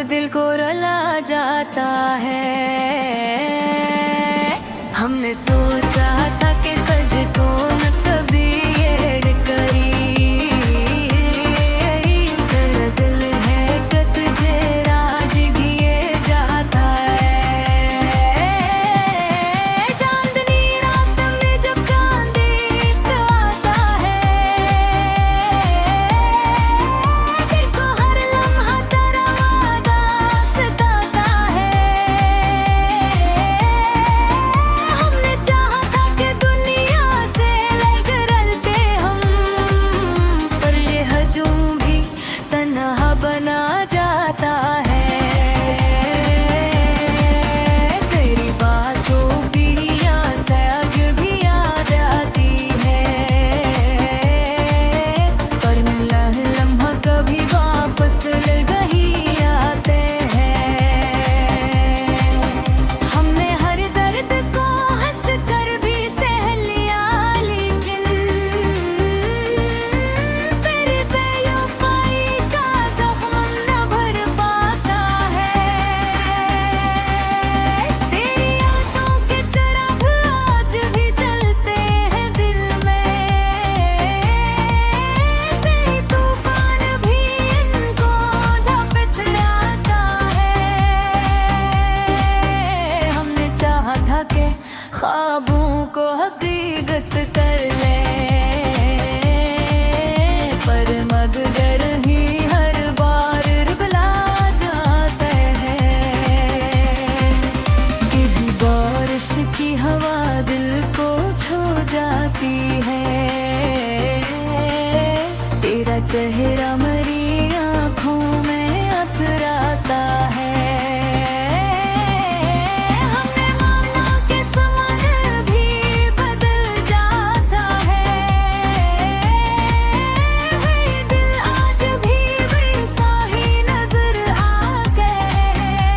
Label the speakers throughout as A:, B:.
A: दिल को रुला जाता है। हमने सोचा था कि तुझको न कभी ये करी, तेरा दिल है कि तुझे राज किए जाता है। चांदनी रात में जब चांद आता है, दिल को हर लम्हा तेरा वादा सताता है। हमने चाहा था कि दुनिया से अलग रलते हम, पर ये हजूम भी तन्हा बना जाता है। तेरी बातों भी सहज भी याद आती है, पर लम्हा कभी वापस नहीं आते हैं। हमने हर दर्द को हंस कर भी सह लिया, लेकिन तेरी बेवफाई का जख्म न भर पाता है। तेरी यादों के चिराग आज भी जलते हैं दिल में, तेरी तूफान भी इनको झापे चढ़ाता है। हमने चाहा था कि ख्वाबों को हकीकत कर ले, पर मगर ही हर बार रुला जाते हैं। गिरी बारिश की हवा दिल को छू जाती है, तेरा चेहरा मेरी आँखों में अतराता है। हमने माना कि समय भी बदल जाता है, वही दिल आज भी वैसा ही नजर आते हैं।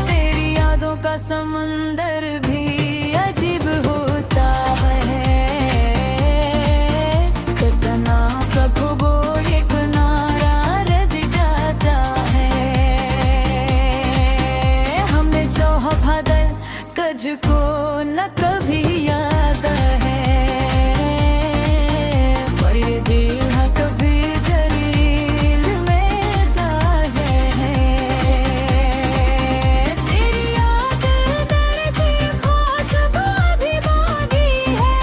A: तेरी यादों का समंदर भी अजीब होता है, कितना कभी वो एक किनारा रह जाता है। हमने चाहा बादल तुझको न कभी याद है, पर ये दिल कभी जलील में जाए है। तेरी याद दर्द की खुशबू भी बागी है,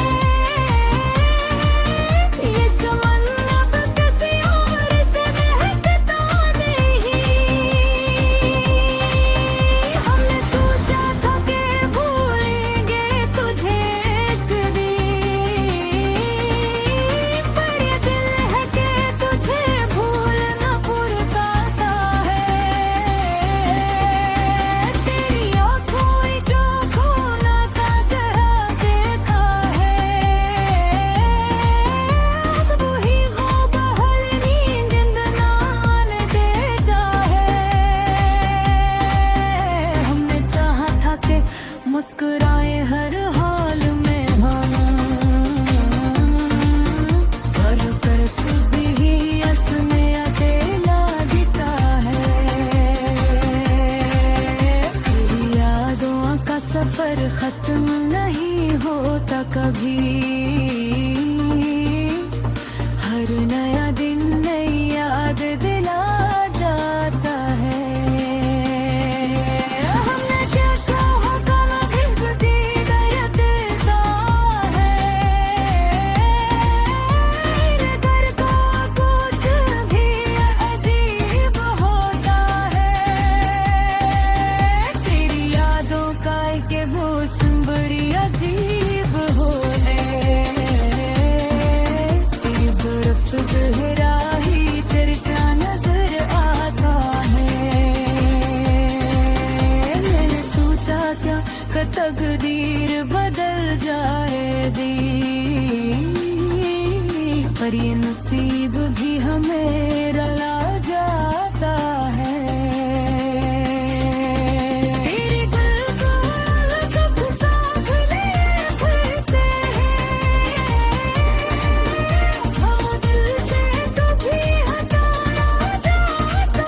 A: ये चमन अब किसी और से महकता नहीं। हमने सोचा था कि भूलेंगे तुझे एक दिन, पर ये दिल है कि तुझे भूलना पुरता है। तेरी आँखों जो खोना का जरा देखा है, अब वही वो बहल नींद ना आने देता है। हमने चाहा था कि मुस्कुराए हर हाल में हम, पर बस भी असमें अकेला दिखता है। तेरी यादों का सफर खत्म नहीं होता कभी, हर नया दिन नई याद दिला जाता है। हमने क्या कहा काला भिड़ती दर्द देता है, मेरे घर का कुछ भी अजीब होता है। तेरी यादों का एक मौसम बड़ी अजीब होने, तेरी बर्फ गहरा ही चर्चा नजर आता है। मैंने सोचा क्या कि तकदीर बदल जाएगी, पर ये नसीब भी हमें रुला जाता है। तेरे दिल को कब साथ ले फिरते हैं, हम दिल से कभी हटाया जाता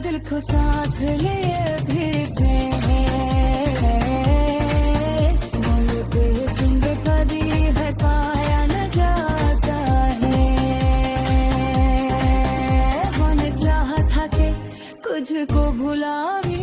A: दिल को साथ लिए फिरते हैं, बोलते सुन कभी है पाया न जाता है। मैंने चाहा था कि कुछ को भुला भी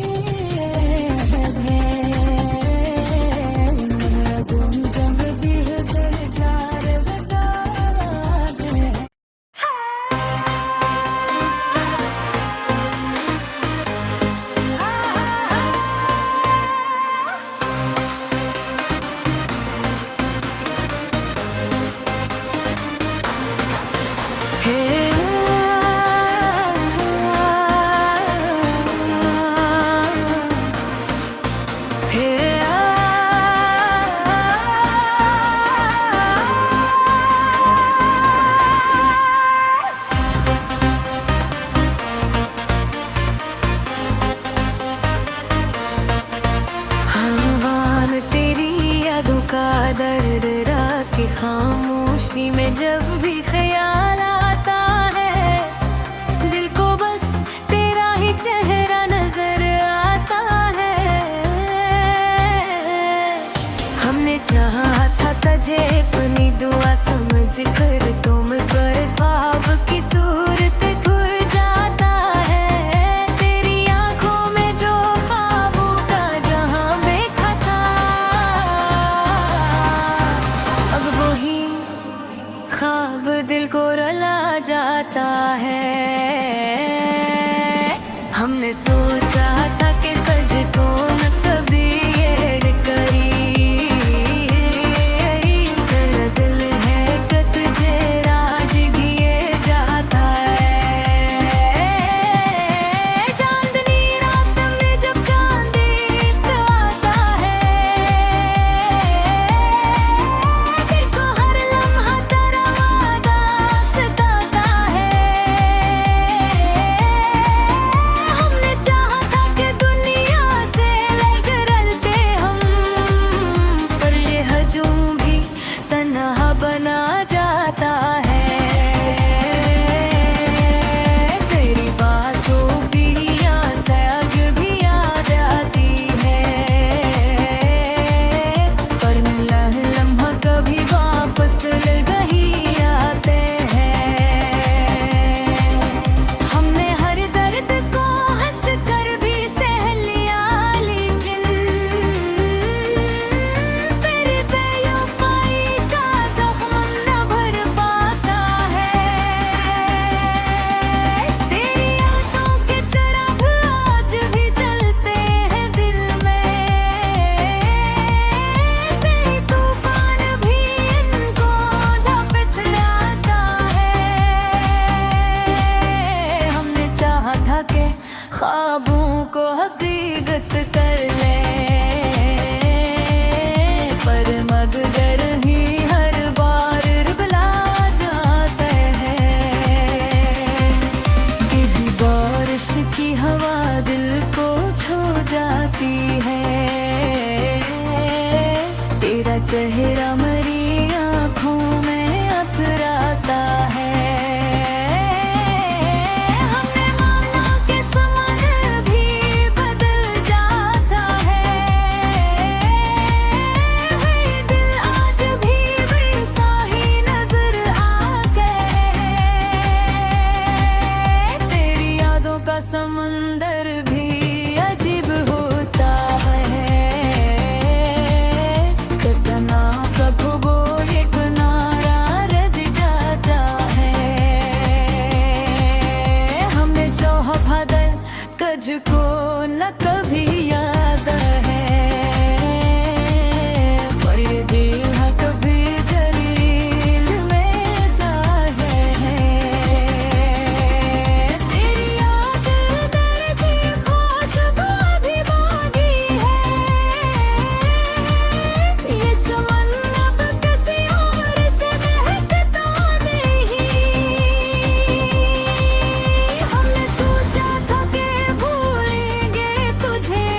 A: का दर्द रात की खामोशी में जब भी ख्याल आता है, दिल को बस तेरा ही चेहरा नजर आता है। हमने चाहा था तुझे अपनी दुआ समझ कर, तुम पर ख्वाब की सूरत खुल जाता है। तेरी आंखों में जो ख्वाबों का जहां देखा था, अब वही ख्वाब दिल को रुला जाता है। हमने सोचा था कि तुझको न कभी ये करी, तेरा दिल है कि तुझे राज किए जाता है। चांदनी रात में जब चांद आता है, दिल को हर लम्हा तेरा वादा सताता है। हमने चाहा था कि दुनिया से अलग रलते हम, पर ये हजूम भी तन्हा बना जाता है। तेरी बातों की सयाग भी याद आती है, पर लम्हा कभी वापस नहीं आते हैं। हमने हर दर्द को हंस कर भी सह लिया, लेकिन फिर बेवफाई का जख्म न भर पाता है। तेरी यादों के चिराग आज भी जलते हैं दिल में, कई तूफान भी इनको झपट लाता है। हमने चाहा था कि ख्वाबों को हकीकत कर ले, पर मगर ही हर बार रुला जाते हैं। गिरी बारिश की हवा दिल को छू जाती है, तेरा चेहरा मेरी आँखों में अतराता है। हमने माना कि समय भी बदल जाता है, दिल आज भी वैसा ही नजर आते हैं। तेरी यादों का समंदर भी अजीब होता है, कितना कभी वो एक नारा रद जाता है। हमने चाहा बादल तुझको न कभी याद है, पर ये दिल कभी जलील में जाए है। तेरी याद दर्द की खुशबू भी बाकी है, ये चमन अब किसी और से महकता नहीं। हमने सोचा था कि भूलेंगे तुझे,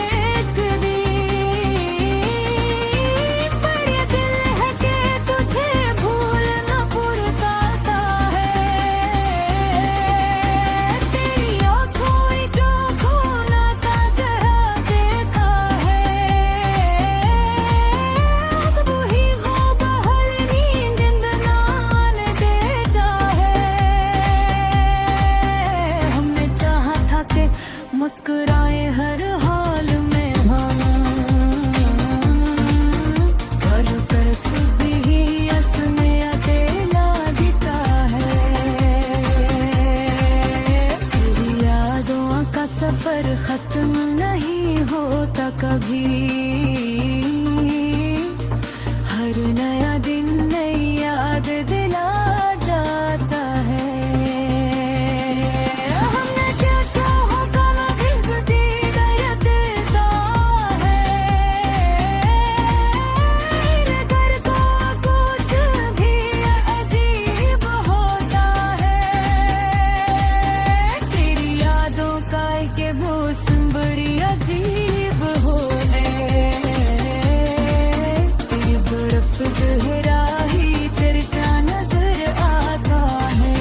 A: खत्म नहीं होता कभी। हर नया दिन नई याद दिला जाता है। हमने क्या क्या होगा ना गिनती करता है। घर का कुछ भी अजीब होता है। तेरी यादों का के मौसम बड़ी अजीब हो है। तेरी बर्फ गहरा ही चर्चा नजर आता है।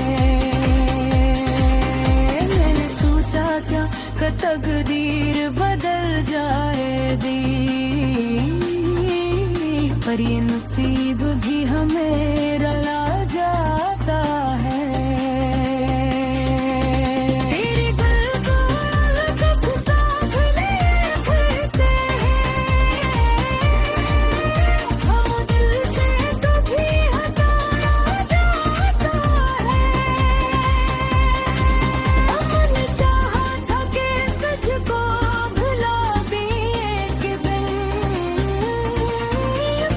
A: मैंने सोचा क्या कि तकदीर बदल जाएगी, पर ये नसीब भी हमें रुला जाता है। तेरी गुलगुल कब साथ लिए फिरते हैं। हम दिल से कभी हटाया जाता है। हमने चाहा था कि तुझको भुला भी एक दिन,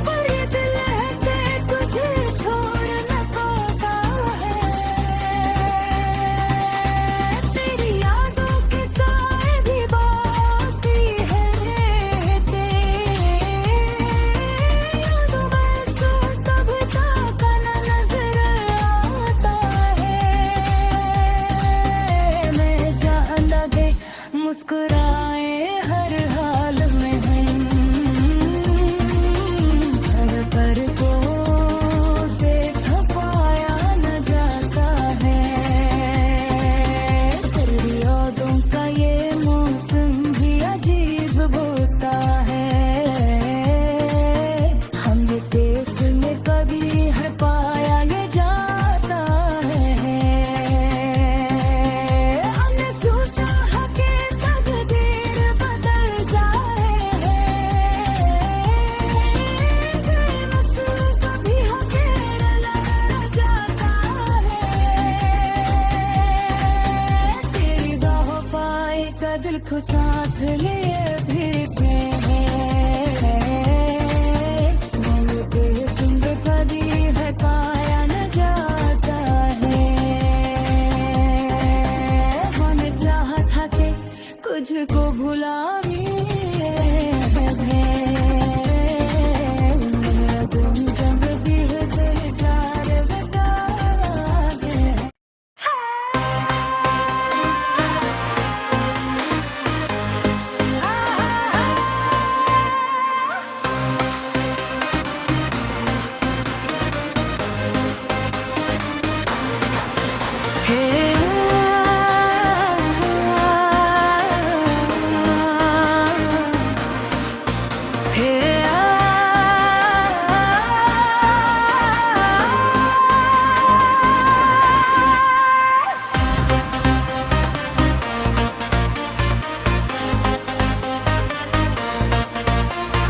A: पर ये दिल है कि तुझे छोड़ न पाता है। तेरी यादों के साए भी बाकी है। तेरी यादों में सो तब तक न नजर आता है। मैं चाहता कि मुस्कुराए हर हाल में हम, हर पल को से थपाया न जाता है। तेरी यादों का ये मौसम भी अजीब होता है। हमने देश में कभी हर पाया ये जाता है। हमने सोचा है कि तकदीर बदल जाए। नस्ल कभी हमें रुला जाता है। तेरी बाहों पाए का दिल को साथ लिए फिरते हैं। मैंने बेसुध कभी है पाया न जाता है। मैंने चाहा था कि कुछ को भुला भी तुम जब भी दिल जार बता दे।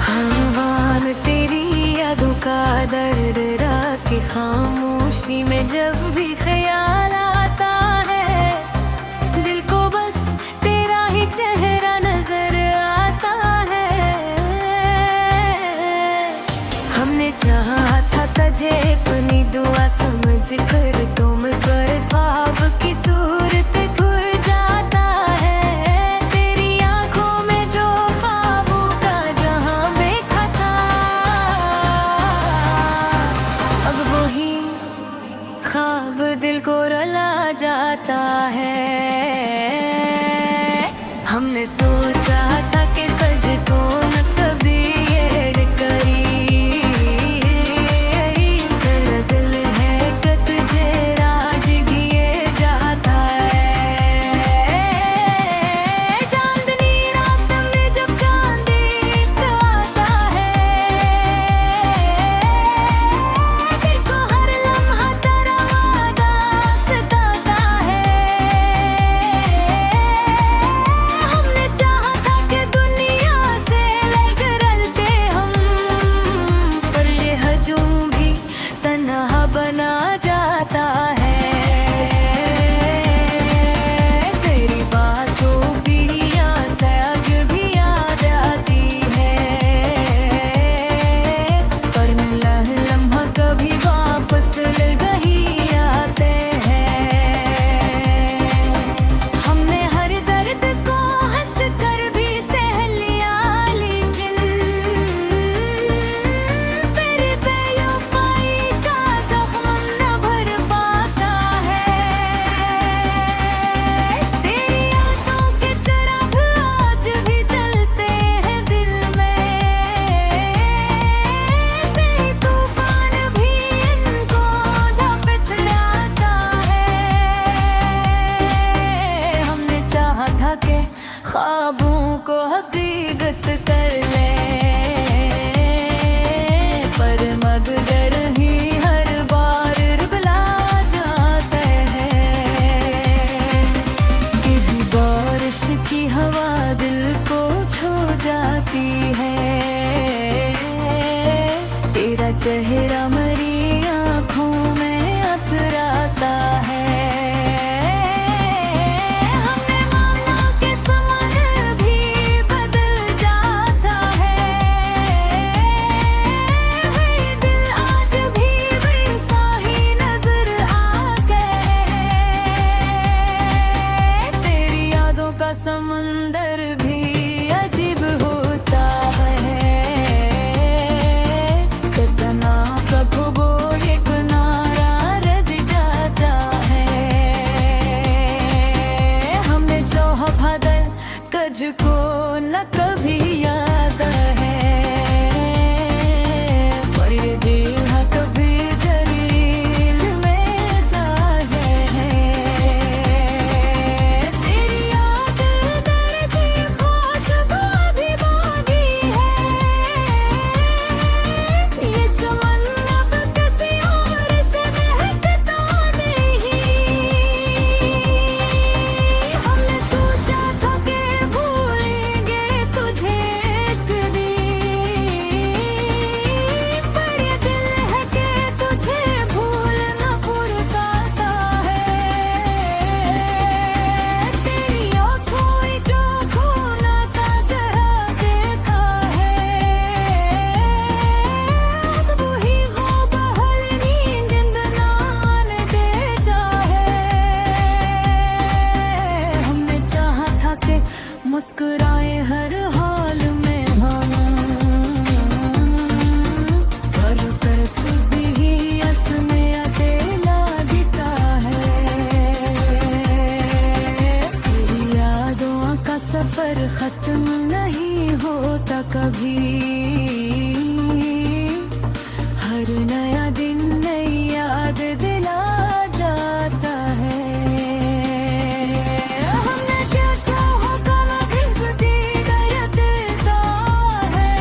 A: हवान तेरी यादों का दर्द रात खामोशी में जब भी ख्याल आता है। दिल को बस तेरा ही चेहरा नजर आता है। हमने चाहा था तुझे अपनी दुआ समझ कर, तुम पर ख्वाब की सूरत खुल जाता है। तेरी आंखों में जो ख्वाबों का जहां देखा था, अब वही ख्वाब दिल को रुला जाता है। हमने सोचा था कि तुझको न कभी ये करी। तेरा दिल है कि तुझे राज किए जाता है। चांदनी रात में जब चांद आता है, दिल को हर लम्हा तेरा वादा सताता है। हमने चाहा था कि ख्वाबों को हकीकत कर ले, पर मगर ही हर बार रुबला जाता है। गिरी बारिश की हवा दिल को छू जाती है, तेरा चेहरा मेरी आँखों में अतराता है। हमने माना कि समय भी बदल जाता है, वही दिल आज भी वैसा ही नजर आता है। तेरी यादों का समंदर भी अजीब होता है, कितना कभी वो एक नारा रद जाता है। हमने चाहा बादल तुझको न कभी याद है, पर ये दिल कभी जलील में जाए है। तेरी याद दर्द की खुशबू भी बाकी है, ये चमन अब किसी और से महकता नहीं। हमने सोचा था कि भूलेंगे तुझे एक दिन, पर ये दिल है कि तुझे भूलना पुरता है। तेरी आँखों जो खोना था जरा देखा है, अब वही वो बहल नींद ना आने देता है। हमने चाहा था कि मुस्कुराए हर हाल में हम, पर बस भी असने अकेला दिखता है। तेरी यादों का सफर खत्म नहीं होता कभी, हर नया दिन नई याद दिला जाता है। हमने क्या चाहा काला भिड़ती डरता है,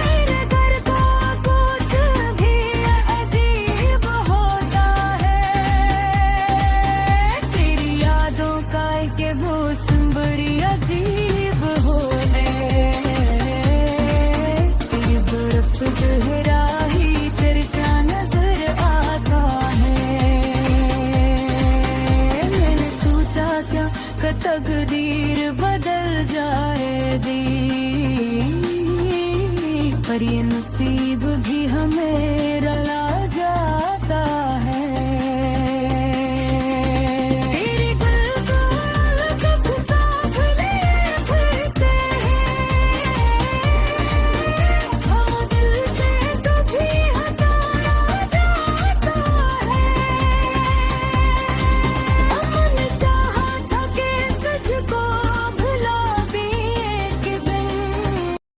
A: मेरे घर का कुछ भी अजीब होता है। तेरी यादों का के मौसम बड़ी अजीब होने, ये बर्फ गहरा ही चर्चा नजर आता है। मैंने सोचा क्या कि तकदीर बदल जाएगी, पर ये नसीब भी हमें